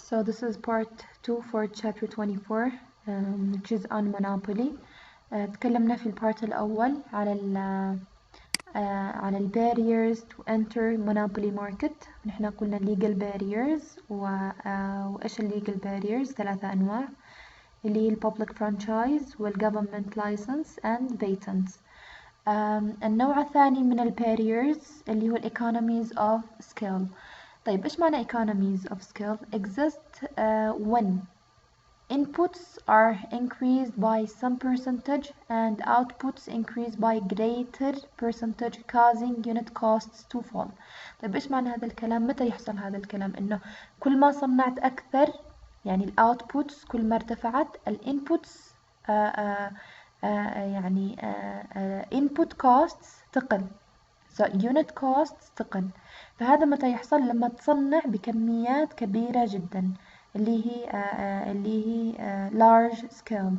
So this is part 2 for chapter 24 which is on monopoly. تكلمنا في البارت الأول على ال barriers to enter monopoly market. نحن قلنا legal barriers وإيش ال legal barriers 3 أنواع اللي هي ال public franchise وال government license and patents. النوع الثاني من ال barriers اللي هو ال economies of scale. طيب إيش معنى economies of scale exist when inputs are increased by some percentage and outputs increased by greater percentage causing unit costs to fall. طيب إيش معنى هذا الكلام؟ متى يحصل هذا الكلام؟ إنه كل ما صنعت أكثر يعني ال outputs كل ما ارتفعت ال inputs input costs تقل. so unit costs تقل. فهذا متى يحصل؟ لما تصنع بكميات كبيرة جدا اللي هي large scale.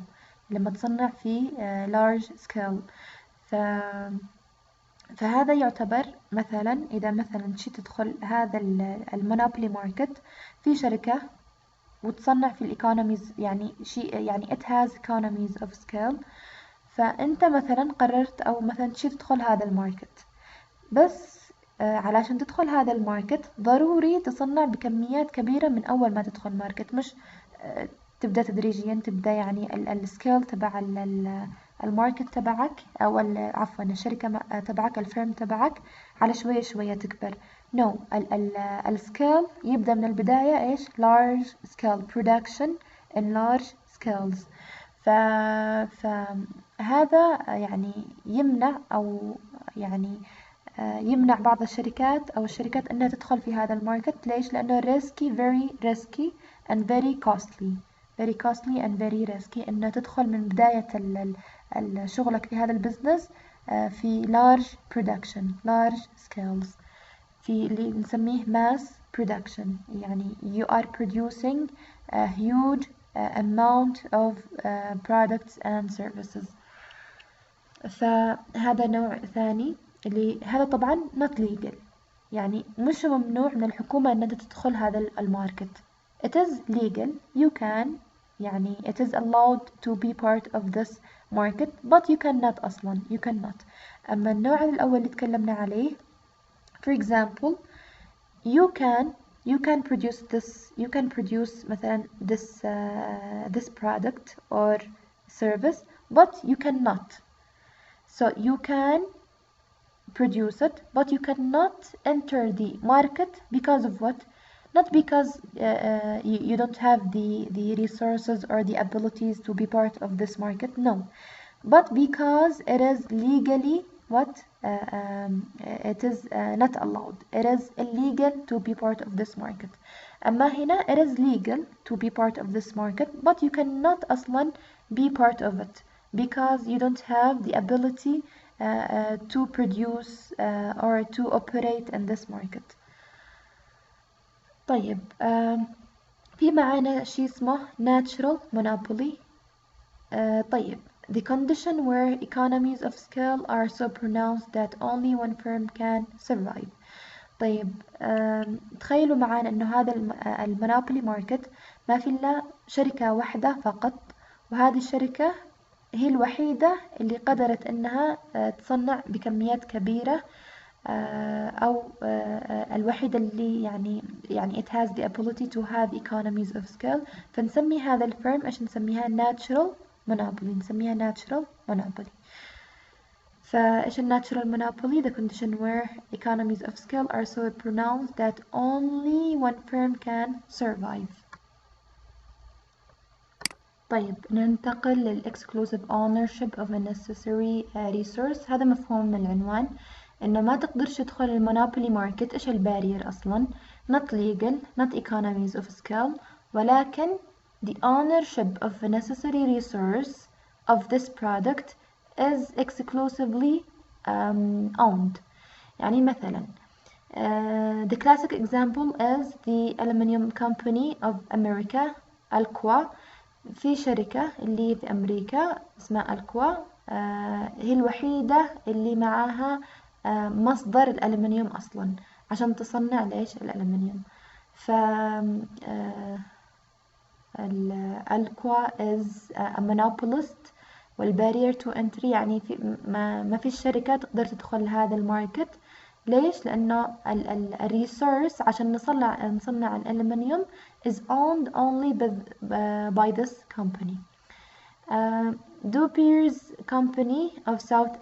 لما تصنع في large scale فهذا يعتبر مثلا إذا مثلا شي تدخل هذا المونوبولي ماركت في شركة وتصنع في الايكونوميز يعني شيء يعني it has economies of scale. فأنت مثلا قررت أو مثلا شي تدخل هذا الماركت بس علشان تدخل هذا الماركت ضروري تصنع بكميات كبيرة من أول ما تدخل ماركت، مش تبدأ تدريجيا، تبدأ يعني السكيل تبع الماركت تبعك أو عفوا الشركة تبعك الفيرم تبعك على شوية شوية تكبر. no السكيل يبدأ من البداية إيش large scale production in large scales. فهذا يعني يمنع أو يعني يمنع بعض الشركات أو الشركات أنها تدخل في هذا الماركت. ليش؟ لأنه risky very risky and very costly and very risky أنها تدخل من بداية شغلك في هذا البزنس في large production large scales في اللي نسميه mass production يعني you are producing a huge amount of products and services. فهذا نوع ثاني اللي هذا طبعا not legal يعني مش ممنوع من الحكومة أن تدخل هذا الماركت. it is legal you can يعني it is allowed to be part of this market but you cannot أصلا you cannot. أما النوع الأول اللي تكلمنا عليه for example you can produce مثلا this product or service but you cannot. So you can produce it but you cannot enter the market because of what? Not because you don't have the resources or the abilities to be part of this market, no, but because it is legally what? It is not allowed. It is illegal to be part of this market. أما هنا it is legal to be part of this market but you cannot أصلا be part of it because you don't have the ability to produce or to operate in this market. طيب في معانا شيء اسمه natural monopoly. طيب the condition where economies of scale are so pronounced that only one firm can survive. طيب تخيلوا معانا انه هذا المونوبولي ماركت ما في الا شركة واحدة فقط وهذه الشركة هي الوحيدة اللي قدرت انها تصنع بكميات كبيرة او الوحيدة اللي يعني it has the ability to have economies of scale. فنسمي هذا الفيرم ايش نسميها؟ natural monopoly. نسميها natural monopoly. فايش natural monopoly? the condition where economies of scale are so pronounced that only one firm can survive. طيب ننتقل للexclusive ownership of a necessary resource. هذا مفهوم من العنوان إنه ما تقدرش تدخل المونوبولي ماركت. إيش البارير أصلا؟ not legal not economies of scale ولكن the ownership of a necessary resource of this product is exclusively owned. يعني مثلا the classic example is the aluminium company of America Alcoa. في شركة اللي في أمريكا اسمها ألكوا هي الوحيدة اللي معاها مصدر الألمنيوم أصلا عشان تصنع ليش الألمنيوم. Alqua is a monopolist، والbarrier to entry يعني ما فيش شركة تقدر تدخل هذا الماركت. ليش؟ لأنه الريسورس عشان نصنع الألمنيوم is owned only by this company. Dupier's company of South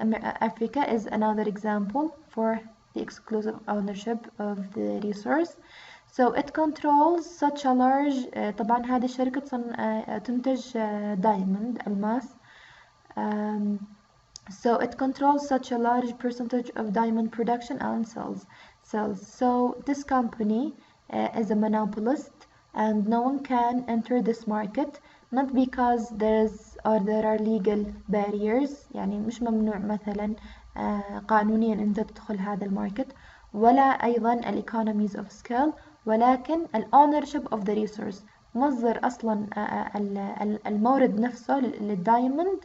Africa is another example for the exclusive ownership of the resource. So it controls such a large طبعا هذه الشركة تنتج diamond ألماس. So it controls such a large percentage of diamond production and sales. So this company is a monopolist and no one can enter this market, not because there are legal barriers، يعني مش ممنوع مثلا قانونيا أنت تدخل هذا الماركت، ولا أيضا economies of scale، ولكن ownership of the resource، مصدر أصلا المورد نفسه للدايموند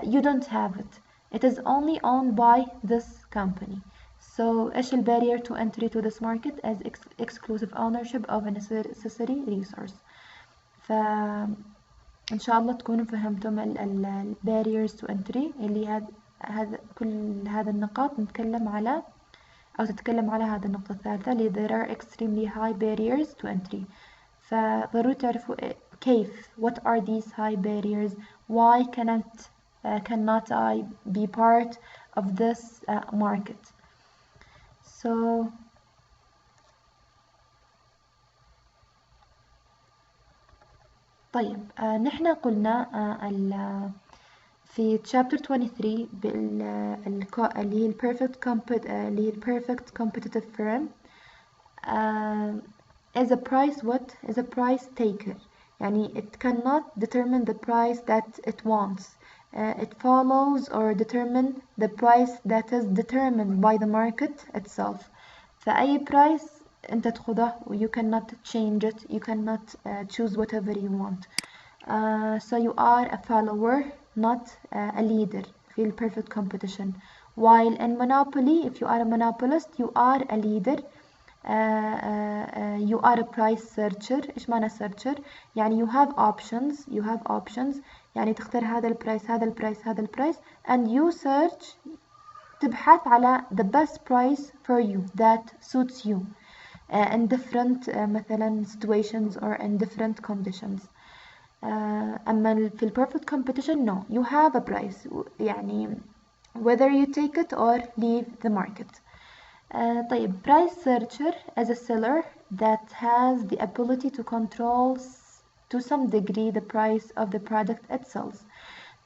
you don't have it. It is only owned by this company. So إيش barrier to entry to this market as exclusive ownership of a necessary resource. فإن شاء الله تكونوا فهمتم barriers to entry اللي كل هذا النقاط نتكلم على أو تتكلم على هذه النقطة الثالثة اللي there are extremely high barriers to entry. فضروري تعرفوا كيف what are these high barriers, why cannot I be part of this market. So طيب نحن قلنا في chapter 23 اللي هي perfect competitive firm is a price taker، يعني it cannot determine the price that it wants. It follows or determine the price that is determined by the market itself. فأي price أنت تأخذه you cannot change it, you cannot choose whatever you want. So you are a follower, not a leader في perfect competition. While in monopoly, if you are a monopolist, you are a leader. You are a price searcher. إيش معنى searcher؟ يعني you have options يعني تختار هذا البرايس and you search، تبحث على the best price for you that suits you in different مثلا situations or in different conditions. أما في perfect competition no, you have a price يعني whether you take it or leave the market. طيب price searcher as a seller that has the ability to control to some degree the price of the product it sells.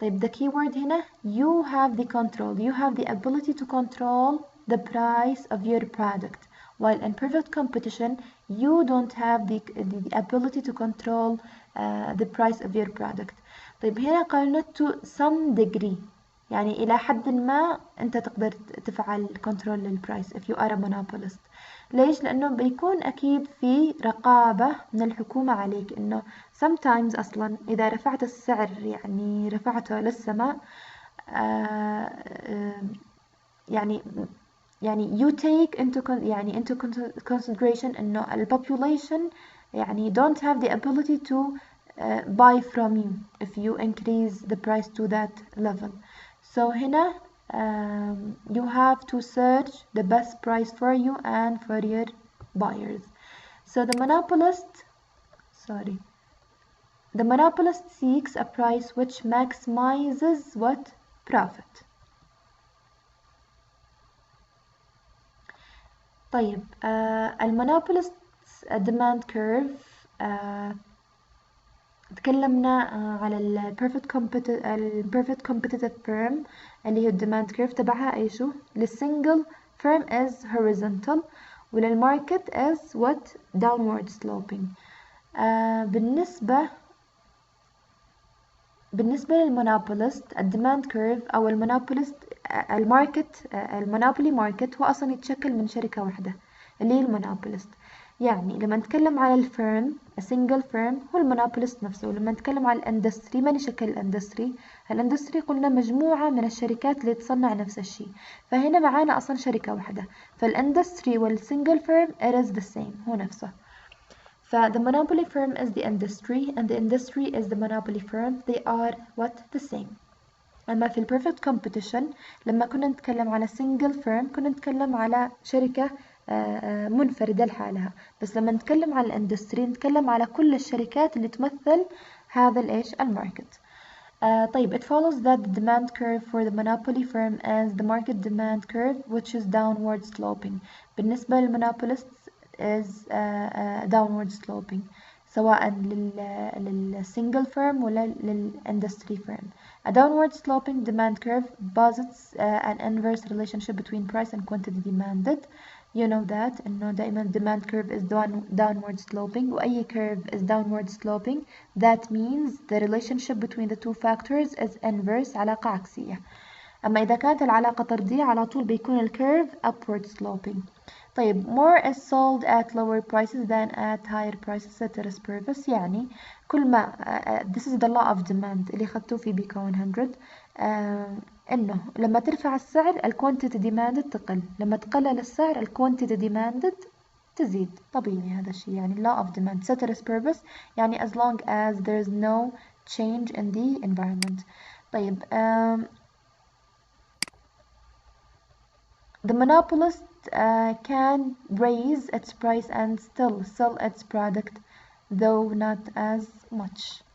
طيب the keyword هنا you have the control, you have the ability to control the price of your product, while in perfect competition you don't have the ability to control the price of your product. طيب هنا قالنا to some degree يعني إلى حد ما أنت تقدر تفعل كنترول للبرايس if you are a monopolist. ليش؟ لأنه بيكون أكيد في رقابة من الحكومة عليك، إنه sometimes أصلا إذا رفعت السعر يعني رفعته للسماء يعني you take into consideration إنه ال population يعني don't have the ability to buy from you if you increase the price to that level. So هنا you have to search the best price for you and for your buyers. So the monopolist seeks a price which maximizes what? Profit. طيب المونوبوليست demand curve تكلمنا على ال perfect competitive firm اللي هي demand curve تبعها ايشو؟ للsingle firm is horizontal وللmarket is what? downward sloping. بالنسبة للمونوبوليست الديماند كيرف أو المونوبولي ماركت هو أصلا يتشكل من شركة واحدة اللي هي المونوبوليست. يعني لما نتكلم على الفيرم single firm هو المونوبوليست نفسه. ولما نتكلم على الاندستري ما نشكل الاندستري قلنا مجموعة من الشركات اللي تصنع نفس الشيء، فهنا معانا أصلا شركة واحدة. فالاندستري والسنجل فيرم it is the same هو نفسه. The monopoly firm is the industry and the industry is the monopoly firm. They are what? The same. أما في perfect competition لما كنا نتكلم على single firm كنا نتكلم على شركة منفردة لحالها، بس لما نتكلم على الاندستري نتكلم على كل الشركات اللي تمثل هذا الإيش الماركت. طيب it follows that the demand curve for the monopoly firm is the market demand curve which is downward sloping. بالنسبة للmonopolists is downward sloping سواء للsingle firm ولا للindustry firm. A downward sloping demand curve posits an inverse relationship between price and quantity demanded. You know that إنه دائما demand curve is downward sloping وأي curve is downward sloping. That means the relationship between the two factors is inverse علاقة عكسية. أما إذا كانت العلاقة طردية على طول بيكون الكيرف upward sloping. طيب more is sold at lower prices than at higher prices ceteris paribus. يعني كل ما this is the law of demand اللي خدتوه في بيكا 100 إنه لما ترفع السعر الكوانتيتي demanded تقل، لما تقلل السعر الكوانتيتي demanded تزيد. طبيعي هذا الشيء يعني law of demand ceteris paribus يعني as long as there is no change in the environment. طيب the monopolist can raise its price and still sell its product, though not as much.